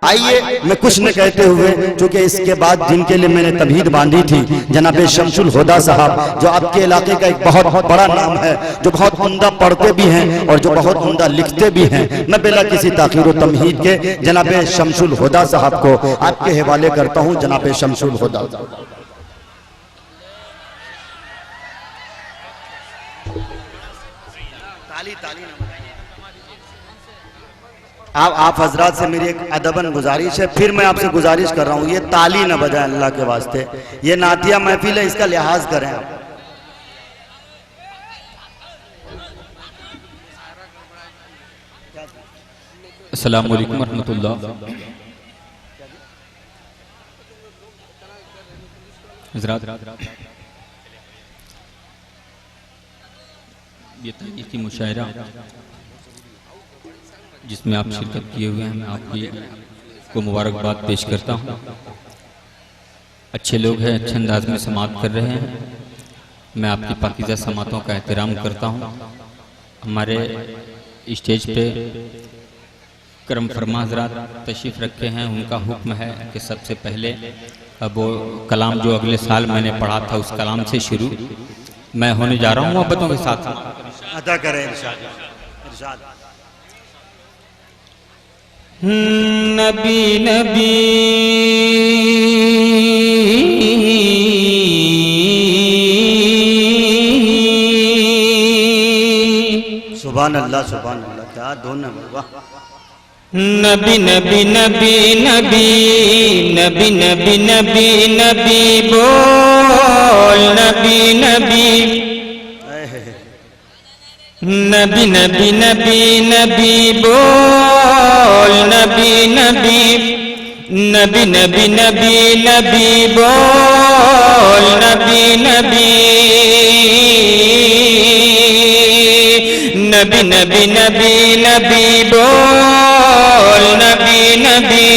आइए मैं कुछ न कहते हुए, चूंकि इसके बाद जिनके लिए मैंने तमहीद बांधी थी, जनाब शमसुल हुदा साहब, जो आपके इलाके का एक बहुत बड़ा नाम है, जो बहुत उम्दा पढ़ते भी हैं और जो बहुत उम्दा लिखते भी हैं, मैं बिला किसी ताखीर व तमहीद के जनाब शमसुल हुदा साहब को आपके हवाले करता हूँ। जनाब शमसुल हुदा, आप हजरात से मेरी एक अदबन गुजारिश है, फिर मैं आपसे गुजारिश कर रहा हूँ, ये ताली न बजाए अल्लाह के वास्ते, ये नातिया महफिल है, इसका लिहाज करें आप। अस्सलाम वालेकुम रहमतुल्लाह। हज़रात, ये तहक़ीक़ी मुशायरा जिसमें आप शिरकत किए हुए हैं, मैं आपको मुबारकबाद पेश करता हूँ। अच्छे लोग हैं, अच्छे अंदाज में समात कर रहे हैं, मैं आपकी पाकीज़ा समातों का एहतराम करता हूँ। हमारे स्टेज पे करम फरमा हज़रात तशरीफ़ रखे हैं, उनका हुक्म है कि सबसे पहले अब वो कलाम जो अगले साल मैंने पढ़ा था उस कलाम से शुरू मैं होने जा रहा हूँ, मोहब्बतों के साथ अदा करें इरशाद। नबी नबी सुभान अल्लाह, सुभान अल्लाह, क्या दोनों वाह। नबी नबी नबी नबी नबी नबी नबी नबी बोल नबी नबी नबी नबी नबी नबी बोल नबी नबी नबी नबी नबी नबी बोल नबी नबी नबी नबी नबी नबी बोल नबी नबी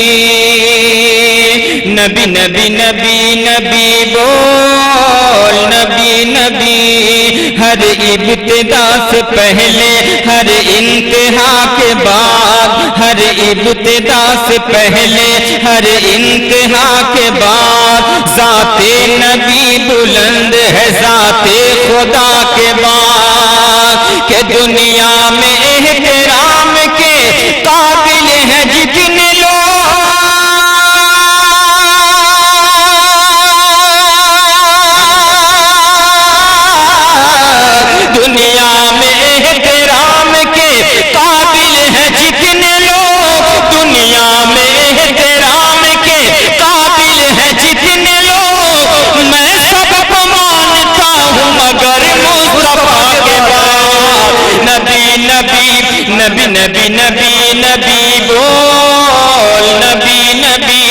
नबी नबी नबी नबी बोल नबी नबी। हर इब्तिदा से पहले हर इंतहा के बाद, हर इब्तिदा से पहले हर इंतहा के बाद ज़ाते नबी बुलंद है ज़ाते खुदा के बाद। के दुनिया में एहतराम के काबिल है जितने लोग, दुनिया में एहतराम के काबिल है जितने लोग, दुनिया में एहतराम के काबिल है जितने लोग। मैं सबको मानता हूँ मगर मुस्तफा के बाद। नबी नबी नबी नबी नबी नबी बोल नबी नबी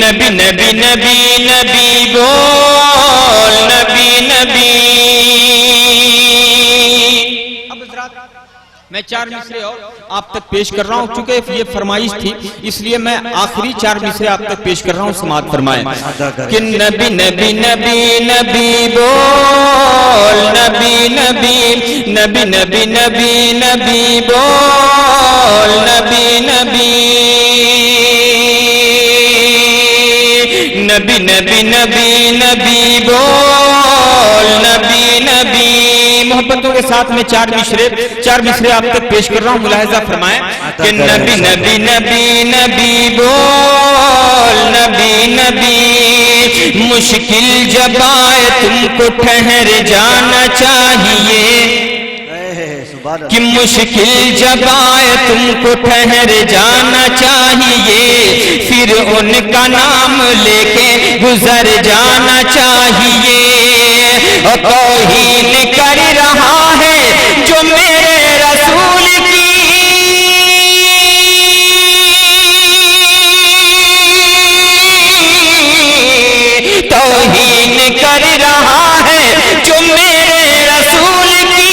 नबी नबी नबी नबी बोल नबी नबी। मैं 4 मिसरे और आप तक पेश कर रहा हूँ, चूंकि ये फरमाइश थी इसलिए मैं आखिरी 4 मिसरे आप तक पेश कर रहा हूँ। समात फरमाएं कि नबी नबी नबी नबी बोल नबी नबी नबी नबी नबी नबी बोल नबी नबी नबी नबी नबी नबी बोल नबी नबी। मोहब्बतों के साथ में 4 मिसरे आप तक पेश कर रहा हूँ, मुलाहिजा फरमाएं कि नबी नबी नबी नबी बोल नबी नबी। मुश्किल जब आए तुमको ठहर जाना चाहिए, कि मुश्किल जब आए तुमको ठहर जाना चाहिए, फिर उनका नाम लेके गुजर जाना चाहिए। और तौहीन कर रहा है जो मेरे रसूल की, तौहीन कर रहा है जो मेरे रसूल की,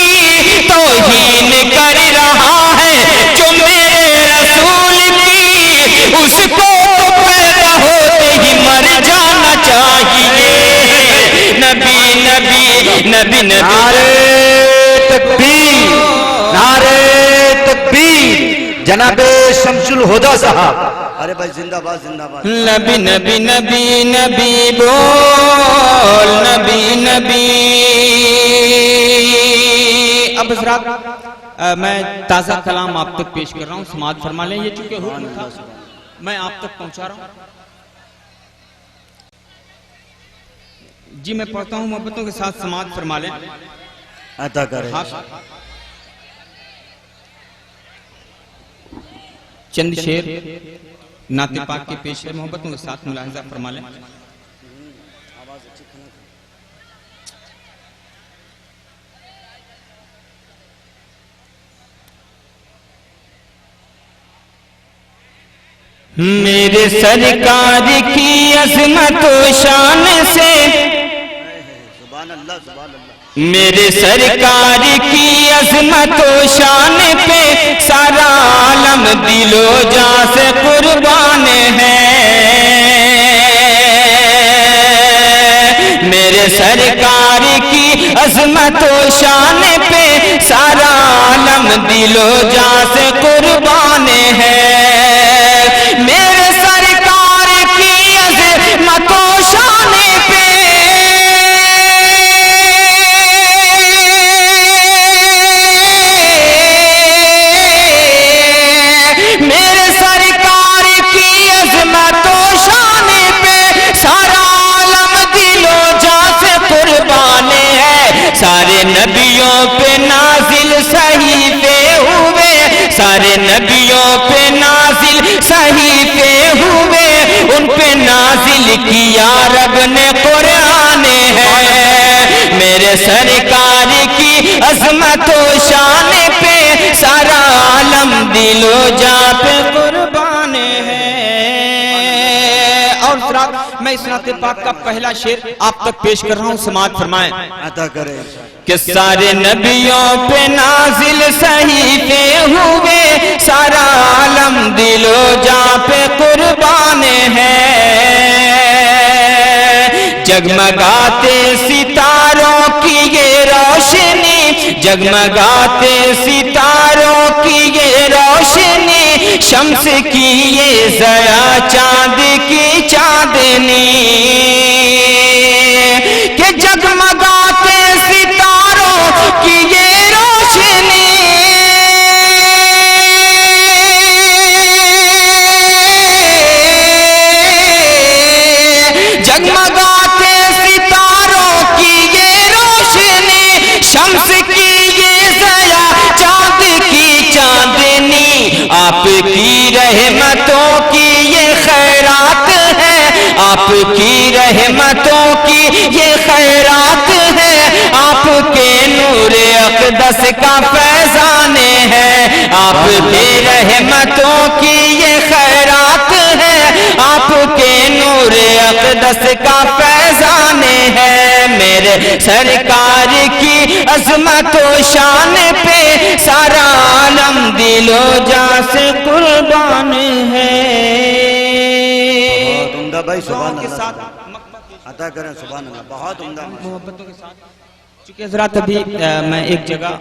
तौहीन कर रहा है जो मेरे रसूल की। उसको पैदा होते ही मर जाना चाहिए। नबी नबी नबी नबी। नारे तकबीर, नारे तकबीर। जनाब शमसुल हुदा साहब अरे भाई जिंदाबाद जिंदाबाद। नबी नबी नबी नबी बोल नबी नबी। अब हज़रात मैं ताज़ा कलाम आप तक पेश कर रहा हूँ, समाअत फरमा लें। ये चूंकि हुक्म था मैं आप तक पहुँचा रहा हूँ। जी मैं पढ़ता हूँ, मोहब्बतों के साथ समाअत फरमा लें। अता करें। चंद शेर नाते पाक के पेश है, मोहब्बतों के साथ मुलाहिजा फरमा लें। मेरे सरकार की अज़मत व शान से, सुभान अल्लाह सुभान अल्लाह। मेरे सरकार की अज़मत व शान पे सारा आलम दिलो जा से कुर्बान है। मेरे सरकार की अज़मत व शान पे सारा आलम दिलो जा से कुर्बान है। मेरे सरकार की अज़मत व शान पे सारे नबियों पे नाजिल सहीफे हुए, सारे नबियों पे नाजिल सहीफे हुए, उन पे नाजिल किया रब ने कुरान है। मेरे सरकार की अज़मत व शान पे सारा आलम दिलो जा पे कुर्बान है। और मैं इस नाते पाक का पहला शेर आप तक पेश कर रहा हूँ, समाअत फरमाएं। अता करें। कि सारे नबियों पे नाजिल सहीफे हुए, सारा आलम दिलो जा पे कुर्बान है। जगमगाते सितारों की ये रोशनी, जगमगाते सितारों की ये रोशनी, शम्स की ये ज़या चांद की चांदनी। कि जगमगाते सितारों की ये रोशनी, जगमगाते सितारों की ये रोशनी, शम्स की ये ज़या चांद की चांदनी। आपकी रहमतों की ये खैरात है, आपकी रहमतों की ये खैरात है, आपके नूर अक़दस का फैज़ान है। आपके रहमतों की ये खैरात है, आपके नूर अक़दस का फैज़ान है। मेरे सरकार की अज़मत व शान पे सारा आलम दिलो जा से कुर्बान है। बहुत उम्दा भाई, सुभान के साथ अल्लाह। अता करें, सुभान अल्लाह। बहुत उम्दा मोहब्बतों के साथ। चूंकि हज़रात अभी मैं एक जगह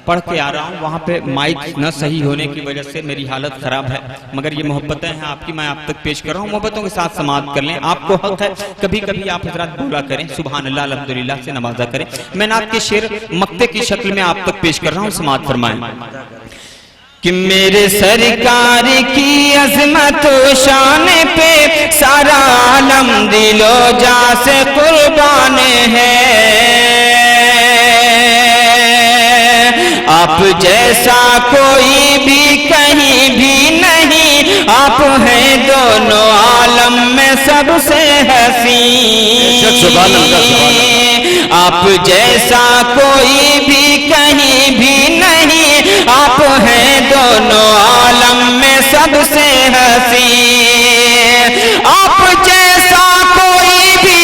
पढ़ के आ रहा हूँ, वहाँ पे माइक न सही होने की वजह से मेरी हालत खराब है, मगर ये मोहब्बतें हैं आपकी, मैं आप तक पेश कर रहा हूँ। मोहब्बतों के साथ समाअत कर लें। आपको हक है कभी कभी आप हज़रात बोला करें, सुभान अल्लाह अल्हम्दुलिल्लाह से नवाजा करें। मैं नात के शेर मक्ते की शक्ल में आप तक पेश कर रहा हूँ, समाअत फरमाएं। कि मेरे सरकार की अज़मत व शान पे सारा आलम दिलो जा से कुर्बान है। आप जैसा कोई भी कहीं भी नहीं, आप हैं दोनों आलम में सबसे हसीन। आप जैसा कोई भी कहीं भी नहीं, आप हैं दोनों आलम में सबसे हसीन। आप जैसा कोई भी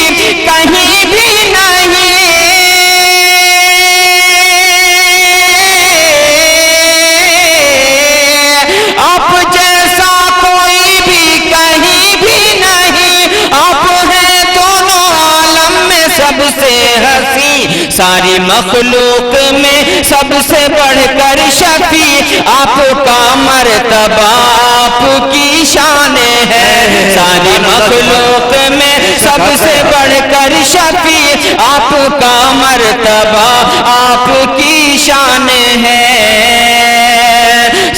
कहीं भी नहीं, आप जैसा कोई भी कहीं भी नहीं, आप हैं दोनों आलम में सबसे हसी। सारी मखलूक में सबसे बढ़कर शफी आपका मर्तबा आपकी शान है। सारी मखलूक में सबसे बढ़कर शफी आपका मर्तबा आपकी शान है।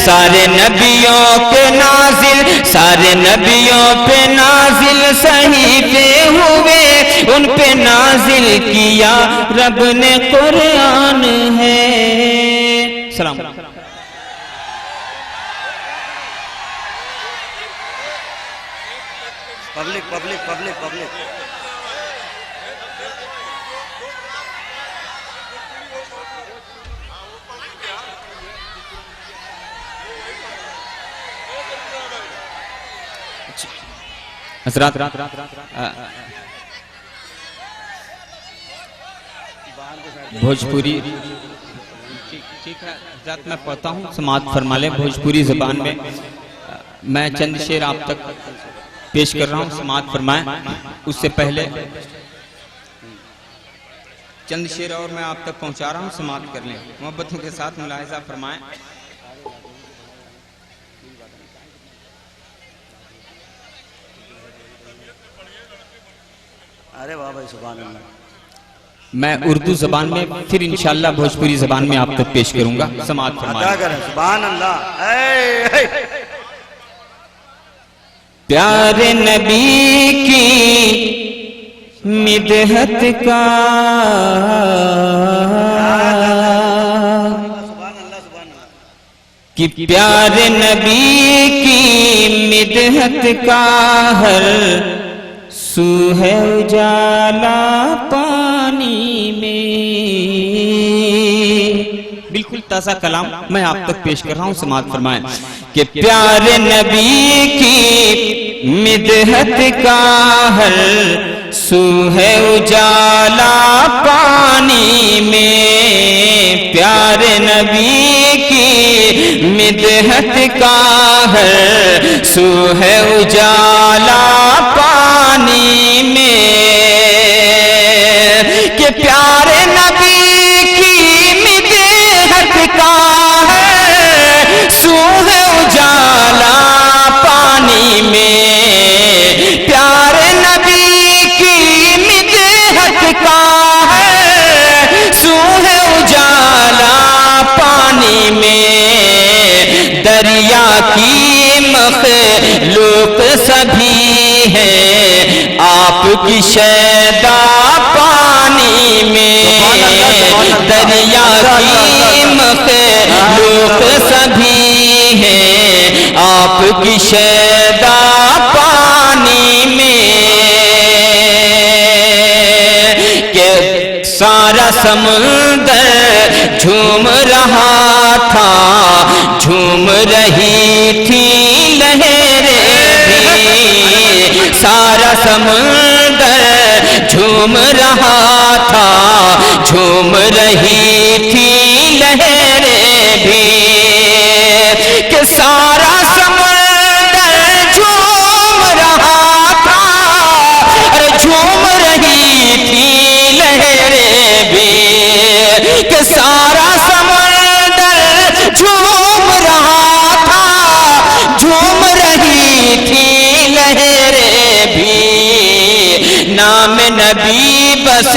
सारे नबियों के नाजिल सारे नबियों पे नाजिल सहीफे हुए उन पे नाजिल किया रब ने कुरान है। सलाम। पब्लिक पब्लिक पब्लिक पब्लिक हजरात भोजपुरी ठीक है हजरात मैं पढ़ता हूँ समाअत फरमा ले। भोजपुरी जबान में मैं चंद शेर आप तक पेश कर रहा हूँ समाअत फरमाएं। उससे पहले चंद शेर और मैं आप तक पहुँचा रहा हूँ समाअत कर लें। मोहब्बतों के साथ मुलाहिजा फरमाएं। अरे वाह भाई सुभान अल्लाह। मैं उर्दू जबान में फिर इंशाअल्लाह भोजपुरी जबान में आप तक पेश करूंगा। समाअत फरमाएं। सुभान अल्लाह। प्यारे नबी की मिदहत का कि प्यारे नबी की मिदहत का हर सू है उजाला पानी में। बिल्कुल ताज़ा कलाम मैं आप तक पेश कर रहा हूँ समाअत फरमाएं कि प्यारे नबी की मिदहत का हर सू है उजाला पानी में। प्यारे नबी की मिदहत का हर सू है उजाला पानी में। कि प्यारे नबी की मिदहत का है सू है उजाला पानी में। प्यारे नबी की मिदहत का है सू है उजाला पानी में। दरिया की मखलूक सभी है आपकी शैदा पानी में। दरिया की मखलूक सभी है आपकी शैदा पानी में। के सारा समुंदर झूम रहा था झूम रही थी लहरें भी। सारा समुंदर झूम रहा था झूम रही थी लहरें भी। कि सारा समुंदर झूम रहा था अरे झूम रही थी लहरें भी। कि सारा समुंदर झूम रहा था झूम रही थी लहरें भी। नाम नबी बस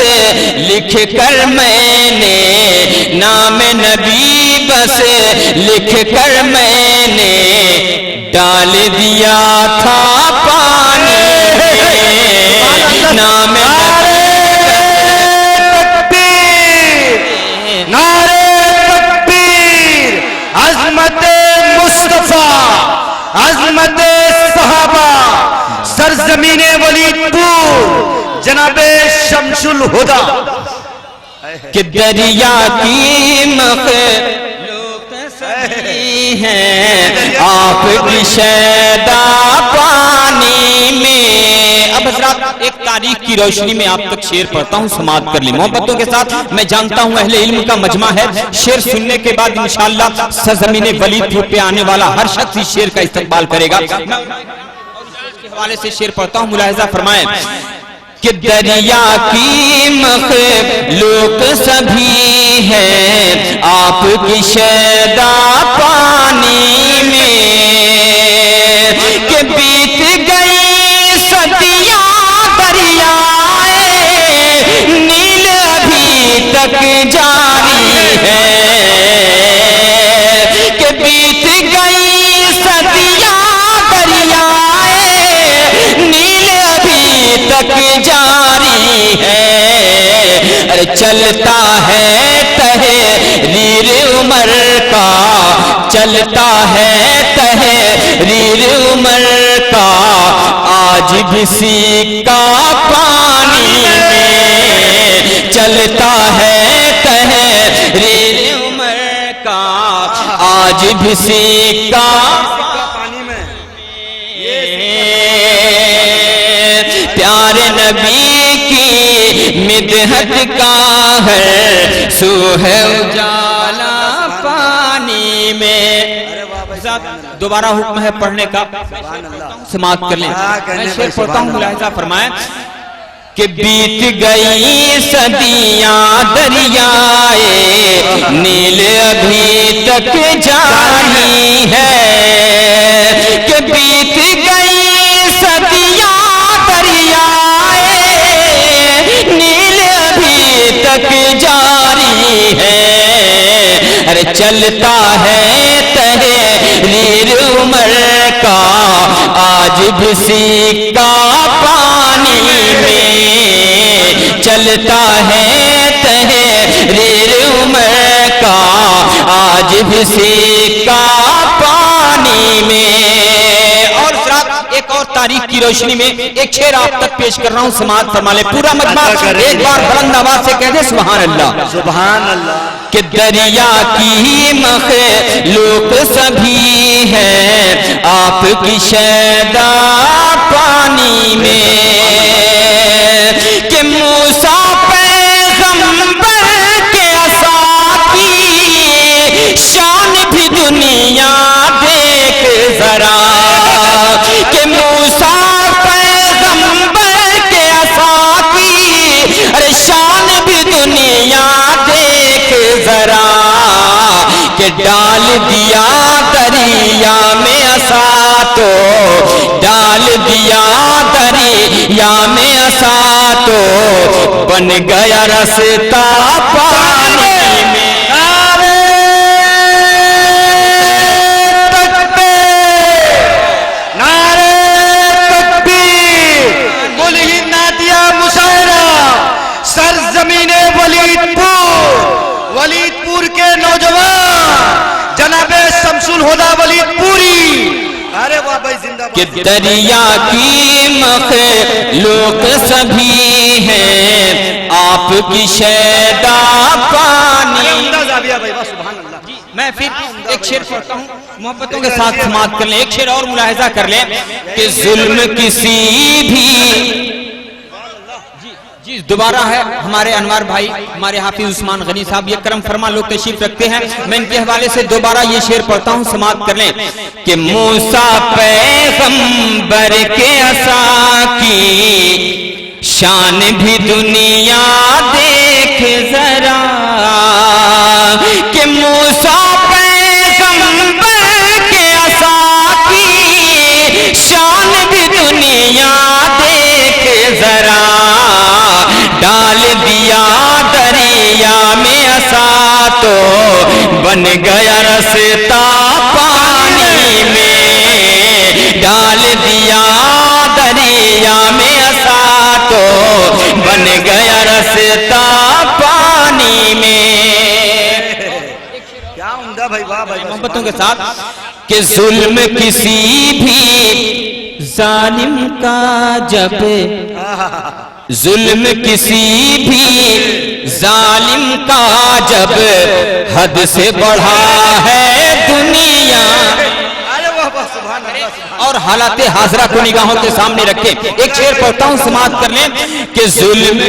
लिख कर मैंने नाम नबी बस लिख कर मैंने डाल दिया था पानी में। नाम अज़मत सहाबा सरजमीने वलीदपुर जनाबे शमसुल हुदा। कि दरिया की मखलूक सभी हैं आपकी शैदा पानी में। अब हज़रात एक तारीख की रोशनी में आप तक शेर पढ़ता हूँ समाअत कर ली मोहब्बतों के साथ। मैं जानता हूँ अहले इल्म का मजमा है। शेर सुनने के बाद इंशाअल्लाह सरज़मीने वलीदपुर पे आने वाला हर शख्स इस शेर का इस्तकबाल करेगा। हवाले से शेर पढ़ता हूँ मुलाहिजा फरमाएं कि दरिया की मखलूक सभी है आपकी शैदा पानी में, कि बीत गई सदियां दरियाए नील अभी तक जारी है, कि बीत गई सदियां दरियाए नील अभी तक जारी है। अरे चलता है तहरीर उमर का, चलता है तहरीर उमर का आज भी सिक्का पानी में, चलता है तहरीर उमर का आज भी सिक्का पानी में। प्यारे नबी की मिदहत का है सो है उजाला पानी में। दोबारा हुक्म है पढ़ने का, समाप्त कर लें। मैं शेर पढ़ता हूँ, मुलाहिजा फरमाएं कि बीत गई सदियां दरियाए नील अभी तक जारी है, कि बीत गई सदियां दरियाए नील अभी तक जारी है। अरे चलता है तहरीर उमर का आज भी सिक्का पानी में, चलता है तहरीर उमर का आज भी सिक्का पानी में। और एक और तारीख की रोशनी में एक शेर आप तक पेश कर रहा हूं, समाअत फरमा ले। पूरा मजमा एक बार बुलंद आवाज से कह दे सुभान अल्लाह, सुभान अल्लाह। कि दरिया की मखलूक सभी है आपकी शैदा पानी में, कि मूसा पैगंबर के असा की शान भी दुनिया देख जरा, कि मूसा पैगंबर के असा की अरे शान भी दुनिया देख जरा, कि डाल दिया दरिया में असा तो, डाल दिया दरिया में असा तो बन गया रास्ता पानी में। वलीदपुर के नौजवान जनाबे शमसुल हुदा वलीदपुरी, अरे वाह भाई जिंदाबाद। कि दरिया की मखलूक सभी है आपकी शैदा पानी। मैं फिर एक शेर पढ़ता हूँ, मोहब्बतों के साथ समाप्त कर लें। एक शेर और मुलाहिजा कर लें कि जुल्म किसी भी जी दोबारा है हमारे अनवर भाई, हमारे हाफिज उस्मान गनी साहब, ये करम फरमा लोग तशरीफ रखते हैं। मैं इनके हवाले से दोबारा ये शेर पढ़ता हूँ, समाप्त कर लें कि मूसा पैगंबर के असा की शान भी दुनिया देख जरा, कि मूसा पैगंबर के असा की शान भी दुनिया देख जरा, डाल दिया दरिया में असा तो बन गया रास्ता पानी में, डाल दिया दरिया में असा तो बन गया रास्ता पानी में। क्या उम्दा भाई, वाह भाई मोहब्बतों के साथ कि जुल्म किसी भी जालिम का जब, जुल्म किसी भी जालिम का जब हद से बढ़ा है दुनिया, और हालात हाजरा को निगाहों के सामने रखे एक शेर पढ़ता हूं, समाप्त कर लें कि जुल्म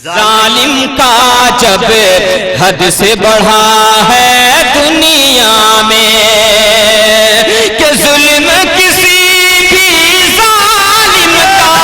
जालिम का जब हद से बढ़ा है दुनिया में, कि जुल्म किसी भी जालिम का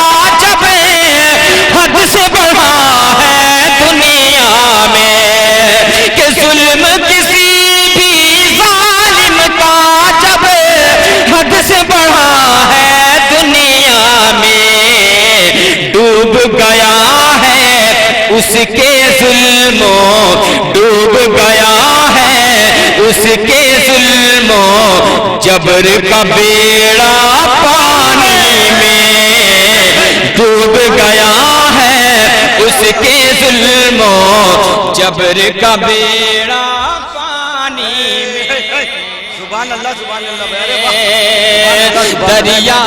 जबर का बेड़ा पानी में डूब गया है उसके जुल्मो जबर का बेड़ा पानी में। सुभान अल्लाह सुभान अल्लाह। दरिया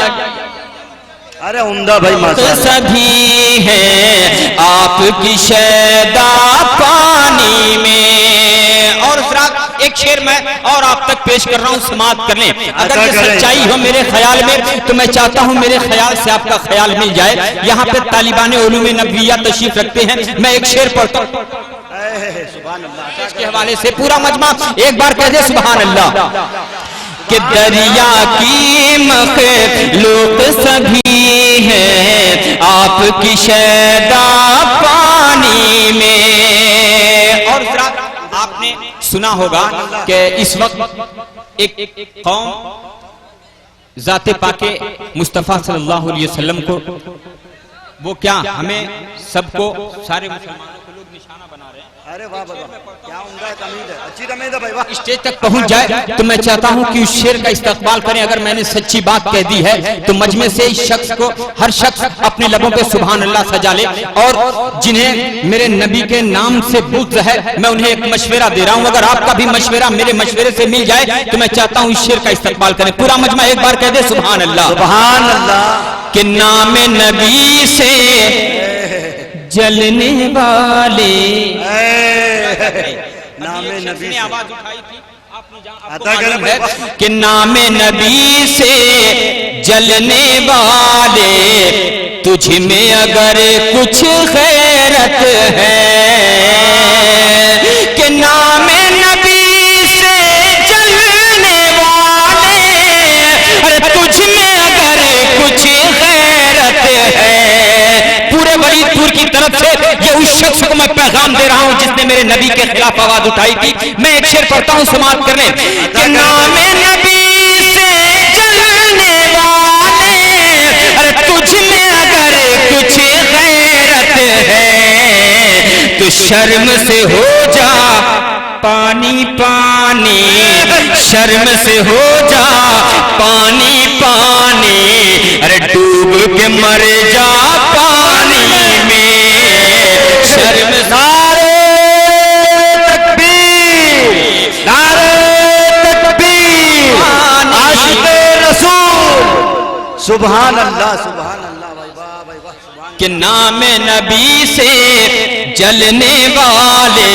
अरे उम्दा भाई माशाअल्लाह। सभी हैं आपकी शैदा पानी में। और एक शेर मैं और आप तक पेश कर रहा हूँ, समाप्त कर लें। अगर ये सच्चाई हो मेरे ख्याल में तो मैं चाहता हूँ मेरे ख्याल से आपका ख्याल मिल जाए। यहाँ पे तालिबान उलूम नबविया तशरीफ रखते हैं। मैं एक शेर पढ़ता हूँ इसके हवाले से, पूरा मजमा एक बार कह दे सुभान अल्लाह। कि दरिया की मखलूक सभी है आपकी शैदा पानी में। और आपने सुना होगा कि इस वक्त एक कौम जाते पाके मुस्तफा सल्लल्लाहु अलैहि वसल्लम को, वो क्या हमें सबको सारे मुसलमानों को लोग निशाना बना रहे हैं। अरे वाह क्या उम्दा तमीद है, अच्छी तमीद है भाई वाह। स्टेज तक पहुंच जाए तो मैं चाहता हूं कि उस शेर का इस्तकबाल करें। अगर मैंने सच्ची बात कह दी है तो मजमे से इस शख्स को, हर शख्स अपने लबों पे सुभान अल्लाह सजा ले। और जिन्हें मेरे नबी के नाम से बुग़्ज़ है मैं उन्हें एक मशवरा दे रहा हूं। अगर आपका भी मशवरा मेरे मशवरे से मिल जाए तो मैं चाहता हूं इस शेर का इस्तकबाल करें। पूरा मजमा एक बार कह दे सुभान अल्लाह। सुभान अल्लाह। कि नाम नबी से जलने वाले, नामे नबी से आवाज उठाई थी आपने, कि नामे नबी से जलने वाले तुझ में अगर कुछ खैरत है। कि नामे नबी से जलने वाले तुझ में अगर कुछ खैरत है। पूरे वलीदपुर की तरफ से ये उस शख्स को मैं पैगाम दे रहा हूं जिसने मेरे नबी के खिलाफ आवाज उठाई थी। मैं एक शेर पढ़ता हूं समाप्त करने। कि नामे नबी से जलने वाले अरे तुझ में अगर कुछ गैरत है तो शर्म से हो जा पानी पानी, शर्म से हो जा पानी पानी, अरे डूब के मर जा पानी में। शर्म सारे तकबीर, नारे तकबीर, आशिक़े रसूल। सुभान अल्लाह सुभान अल्लाह भाई वाह भाई वाह। सुभान कि नाम नबी से जलने वाले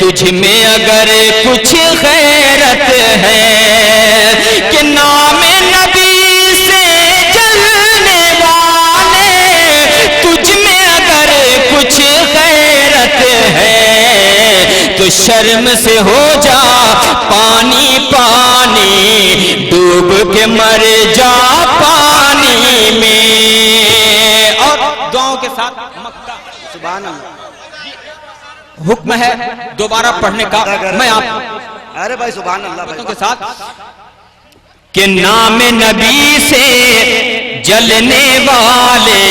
तुझ में अगर कुछ खैरत है। कि नाम नबी से जलने वाले तुझ में अगर कुछ खैरत है तो शर्म से हो जा पानी पानी, डूब के मर जा पानी में। और दुआओं के साथ मक्का सुभान अल्लाह। हुक्म है दोबारा पढ़ने का। मैं आप अरे भाई सुभान अल्लाह भाई के साथ कि नाम नबी से जलने वाले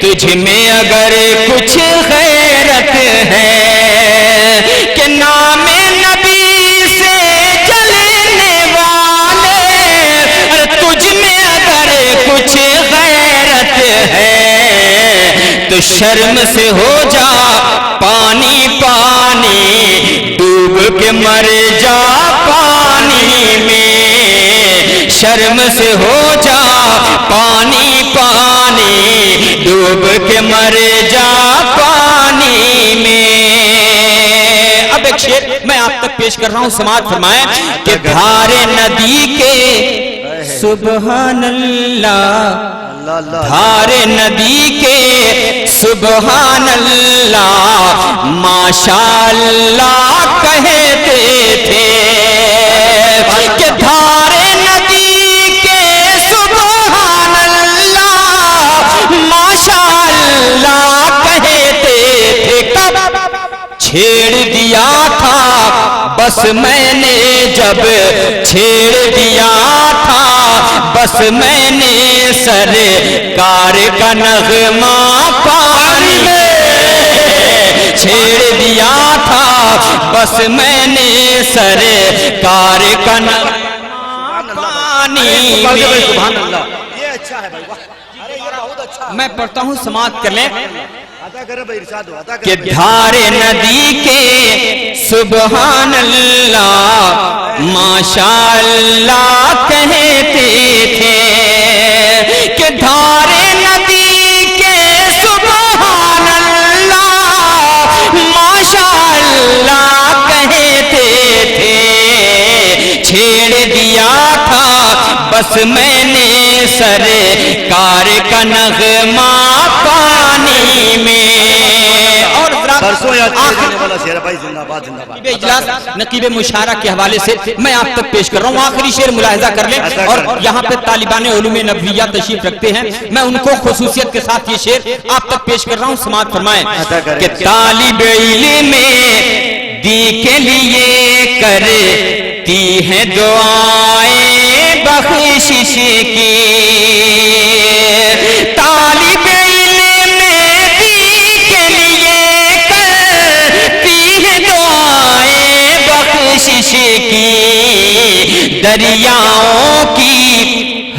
तुझ में अगर कुछ खैरत है। कि नाम नबी से जलने वाले तुझ में अगर कुछ खैरत है तो शर्म से हो जा पानी पानी, डूब के मर जा पानी में। शर्म से हो जा पानी पानी, डूब के मर जा पानी में। अब एक शेर मैं आप तक पेश कर रहा हूं, समाज फरमाए कि धारे नदी के सुबहान अल्लाह, धारे नदी के सुबहान अल्लाह माशाअल्लाह कहते थे। कि धारे नदी के सुबहान अल्लाह माशाअल्लाह कहते थे। कब छेड़ दिया था बस मैंने, जब छेड़ दिया था बस मैंने सरकार का नगमा पानी में। छेड़ दिया था बस मैंने सरकार का नगमा पानी में। सुभान अल्लाह, ये अच्छा है भाई, वाह, अरे ये बहुत अच्छा है। मैं पढ़ता हूँ, समाप्त कर लें। अता करे भाई, इरशाद हो, अता कि करे। धारे नदी के सुबहान अल्लाह माशाअल्लाह कहते थे, कि धारे नदी के सुबहान अल्लाह माशाअल्लाह कहते थे। छेड़ दिया था बस मैंने सरकार का नगमा पानी में। और परसों याद करने वाला शेर भाई, जिंदाबाद जिंदाबाद। इजलास नकीब मुशारा के हवाले से मैं आप तक पेश कर रहा हूँ। आखिरी शेर मुलाहिजा कर लें। और यहाँ पे तालिबान उलूमे नबविया तशरीफ रखते हैं, मैं उनको खुसूसियत के साथ ये शेर आप तक पेश कर रहा हूँ, समाअत फरमाएं। कि तालिब इल्म में दी के लिए करती है दुआएं बख्शिश की। तालिब इल्म में दी के लिए करती है दुआएं बख्शिश की। दरियाओं की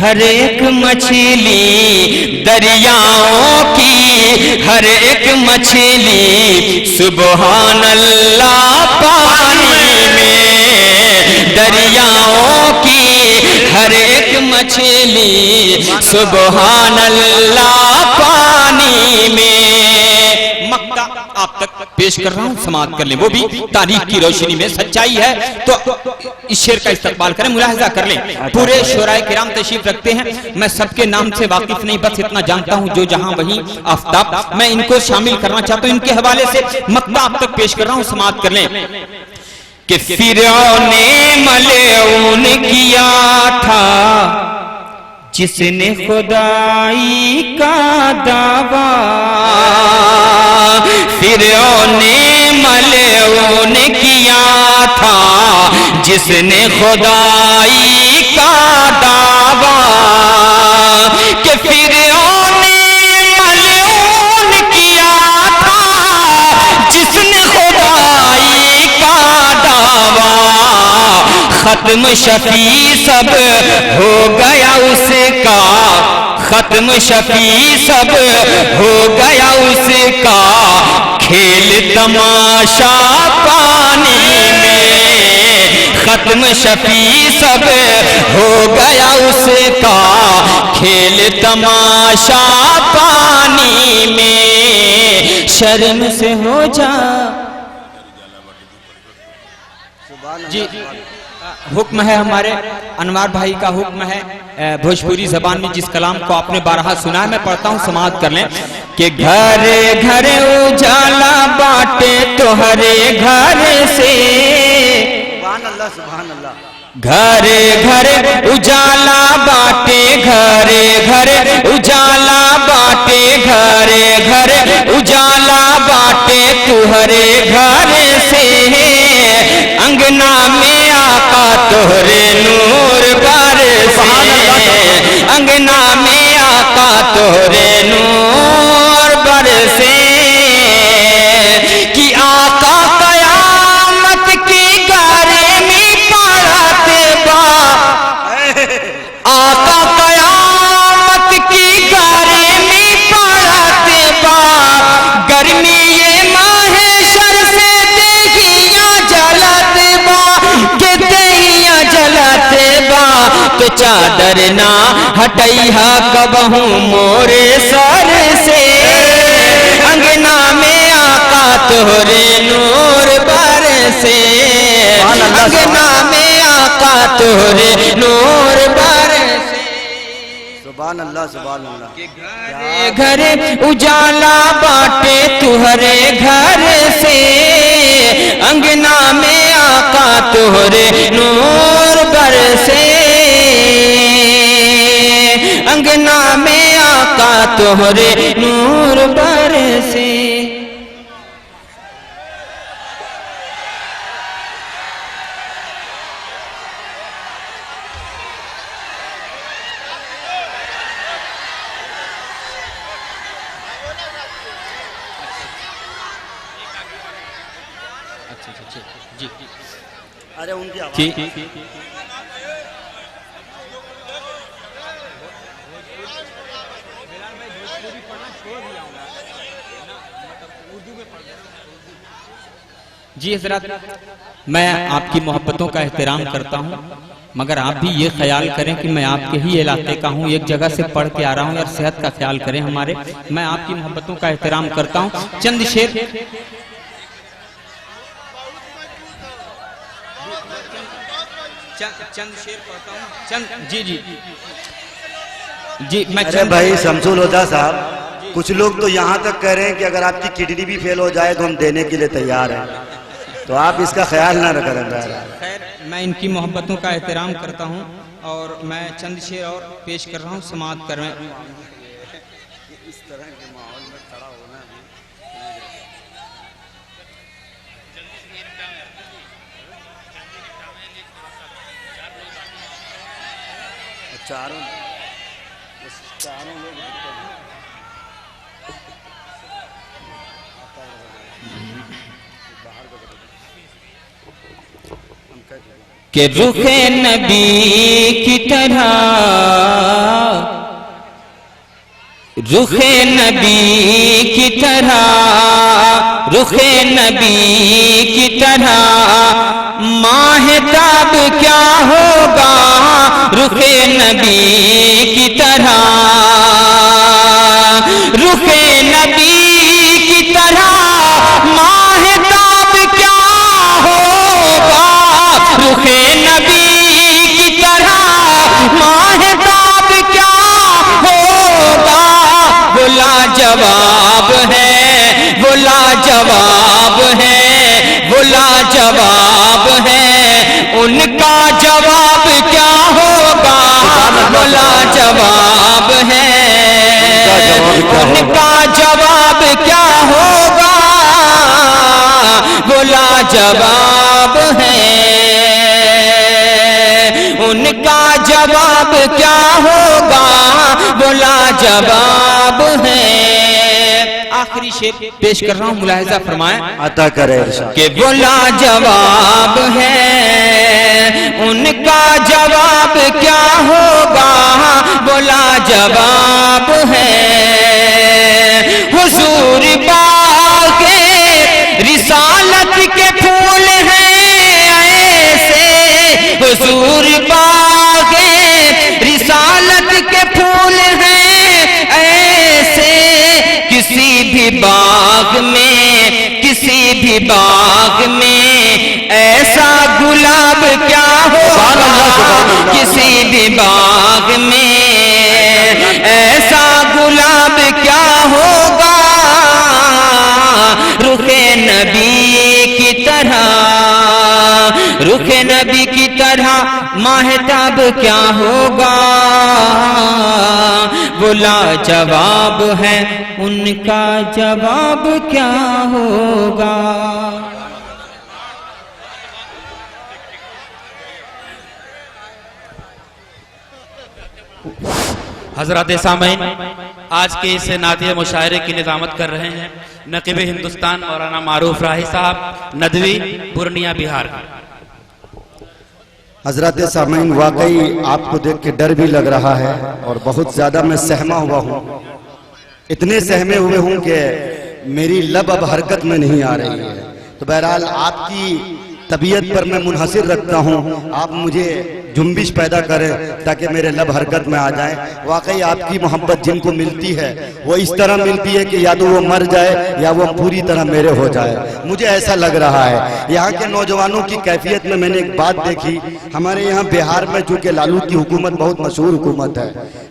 हर एक मछली, दरियाओं की हर एक मछली सुबहान अल्लाह पानी में। दरियाओं की हर एक मछली सुबहान अल्लाह पानी में। मक्का आप तक पेश कर रहा हूं, समाप्त कर लें। वो भी तारीख की रोशनी में सच्चाई है, तो इस शेर का इस्तकबाल करें, मुलाहिजा कर लें। पूरे शोराए किराम तशरीफ रखते हैं, मैं सबके नाम से वाकिफ नहीं, बस इतना जानता हूं जो जहां वहीं आफ्ताब। मैं इनको शामिल करना चाहता हूं, इनके हवाले से मक्का आप तक पेश कर रहा हूं, समाप्त कर लें। कि फिरौन ने मलऊन किया था जिसने खुदाई का दावा। फिरौन ने मलऊन किया था जिसने खुदाई का दावा। कि फिरौन ने मलऊन किया था जिसने खुदाई का दावा। खत्म शफी सब हो गया उसका, खत्म शफी सब हो गया उसका। खेल तमाशा पानी में, खत्म शफी सब हो गया उसका। खेल तमाशा पानी में। शर्म से हो जा जी। हुक्म है हमारे अनवार भाई का, हुक्म है भोजपुरी जबान में जिस कलाम को आपने बारहा सुना है, मैं पढ़ता हूँ, समाअत कर लें। कि घरे घरे उजाला बाटे तोहरे घर से। सुभान अल्लाह, सुभान अल्लाह। घरे घरे उजाला बाटे, घरे घरे उजाला बाटे, घरे घरे उजाला बाटे तुहरे घर से। अंगना में आका तोहरे नूर बरसे, अंगना में आका तोहरे नूर बरसे। कि आका कयामत की गर्मी पड़ते बा, आका कयामत की गर्मी पड़ते बा। गर्मी ये माहेशर से देहिया जलते बा, के देहिया जलते बा। तो चादर ना हटैहा कबहू मोरे सर से। अंगना में आका तोहरे नूर बरसे, अंगना में आका तोहरे नूर बरसे। सुभान अल्लाह, सुभान अल्लाह। घरे उजाला बाटे तुहरे घर से। अंगना में आका तोहरे नूर बरसे, अंगना में आका तोहरे नूर बरसे। अरे उनकी आवाज़। ठीक, जी हजरत, मैं आपकी मोहब्बतों का एहतराम करता हूँ, मगर आप भी ये ख्याल करें कि मैं आपके ही इलाके का हूँ, एक जगह से पढ़ के आ रहा हूँ यार, सेहत का ख्याल करें हमारे। मैं आपकी मोहब्बतों का एहतराम करता हूँ। चंद शेर चंद शेर पढ़ता हूँ। चंद जी जी जी मैं अरे भाई शमसुल हुदा साहब, कुछ लोग तो यहाँ तक कह रहे हैं कि अगर आपकी किडनी भी फेल हो जाए तो हम देने के लिए तैयार हैं, तो आप इसका ख्याल ना करें। खैर, मैं इनकी मोहब्बतों का एहतराम करता हूँ और मैं चंद शेर और पेश कर रहा हूँ, समाअत कर रहे हैं। इस तरह के माहौल में खड़ा होना भी चारों लोग कि रुखे नबी की तरह, रुखे नबी की तरह, रुखे नबी की तरह माहताब क्या होगा, रुखे नबी की तरह, रुखे नबी की तरह माहताब क्या होगा, रुखे नबी की तरह माहताब क्या होगा। वो लाजवाब है, वो लाजवाब है, वो लाजवाब है, उनका जवाब क्या होगा, वो लाजवाब है, उनका जवाब क्या होगा, वो लाजवाब है, उनका जवाब क्या होगा, वो लाजवाब है। आखिरी शेर पेश कर रहा हूँ, मुलाहिजा फरमाएं। अता करे इरशाद कि वो लाजवाब है, उनका जवाब क्या होगा, वो लाजवाब है। हुजूर बाग़े रिसालत के फूल हैं ऐसे, हुजूर बाग़े रिसालत के फूल हैं ऐसे, किसी भी बाग में, किसी भी बाग में ऐसा गुलाब क्या होगा, किसी भी बाग में ऐसा गुलाब क्या होगा, रुखे नबी की तरह, रुखे नबी की तरह माहताब क्या होगा, वो लाजवाब है, उनका जवाब क्या होगा। हजरत सामईन, आज के इस नातिया मुशायरे की निज़ामत कर रहे हैं नक़ीब हिंदुस्तान मौलाना मारूफ राही साहब, नदवी, पूर्णिया, बिहार। हजरत सामईन, वाकई आपको देख के डर भी लग रहा है और बहुत ज्यादा मैं सहमा हुआ हूँ, इतने सहमे हुए हूँ कि मेरी लब अब हरकत में नहीं आ रही है। तो बहरहाल आपकी तबीयत पर मैं मुनहसिर रखता हूँ, आप मुझे जुम्बिश पैदा करें ताकि मेरे लब हरकत में आ जाएं। वाकई आपकी मोहब्बत जिनको मिलती है वो इस तरह मिलती है कि या तो वो मर जाए या वो पूरी तरह मेरे हो जाए, मुझे ऐसा लग रहा है। यहाँ के नौजवानों की कैफियत में मैंने एक बात देखी, हमारे यहाँ बिहार में चूँकि लालू की हुकूमत बहुत मशहूर हुकूमत है,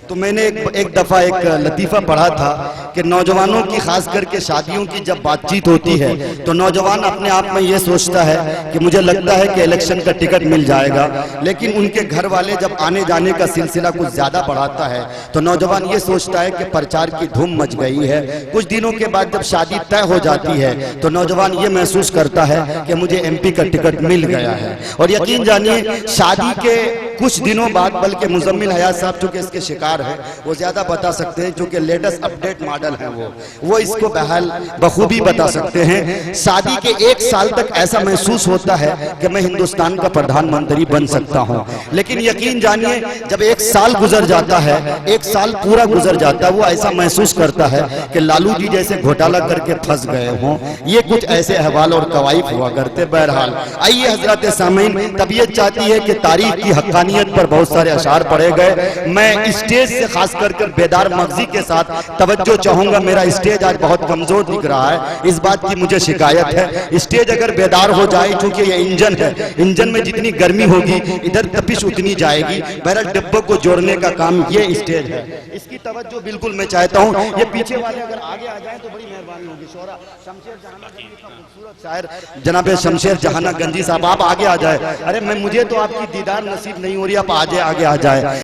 तो मैंने एक दफ़ा एक लतीफ़ा पढ़ा था कि नौजवानों की खास करके शादियों की जब बातचीत होती है तो नौजवान अपने आप में ये सोचता है कि मुझे लगता है कि इलेक्शन का टिकट मिल जाएगा, लेकिन उनके घर वाले जब आने जाने का सिलसिला कुछ ज्यादा बढ़ाता है तो नौजवान ये सोचता है कि प्रचार की धूम मच गई है। कुछ दिनों के बाद जब शादी तय हो जाती है तो नौजवान ये महसूस करता है कि मुझे एमपी का टिकट मिल गया है। और यकीन जानिए शादी के कुछ दिनों बाद, बल्कि मुजम्मिल हयात साहब चूंकि इसके शिकार है वो ज्यादा बता सकते हैं, क्योंकि लेटेस्ट अपडेट मॉडल है वो इसको बहल बखूबी बता सकते हैं। शादी के 1 साल तक ऐसा महसूस होता है कि मैं हिंदुस्तान का प्रधानमंत्री बन सकता हूं, लेकिन यकीन जानिए जब एक साल गुजर जाता है, एक साल पूरा गुजर जाता है, वो ऐसा महसूस करता है कि लालू जी जैसे घोटाला करके फंस गए हों। ये कुछ ऐसे अहवाल और कवाइफ हुआ करते। बहरहाल आइए हजरत सामीन, तबीयत चाहती है कि तारीख की हक्कानियत पर बहुत सारे अशार पढ़े गए। मैं स्टेज से खास कर बेदार मगजी के साथ तवज्जो चाहूंगा। मेरा स्टेज आज बहुत कमजोर दिख रहा है, इस बात की मुझे शिकायत है। स्टेज अगर बेदार हो जाए, क्योंकि ये इंजन है, इंजन में जितनी गर्मी होगी इधर तपिश उतनी जाएगी। बहरहाल डिब्बों को जोड़ने का काम ये स्टेज है, इसकी तवज्जो बिल्कुल मैं चाहता हूँ। ये पीछे वाले अगर आगे आ जाएं तो बड़ी मेहरबानी होगी। शोरा शमशेर जहाना गंजी का खूबसूरत शायर जनाब शमशेर जहाना गंजी साहब, आप आगे आ जाए। अरे मैं मुझे तो आपकी दीदार नसीब नहीं हो रही, आप आगे आ जाए।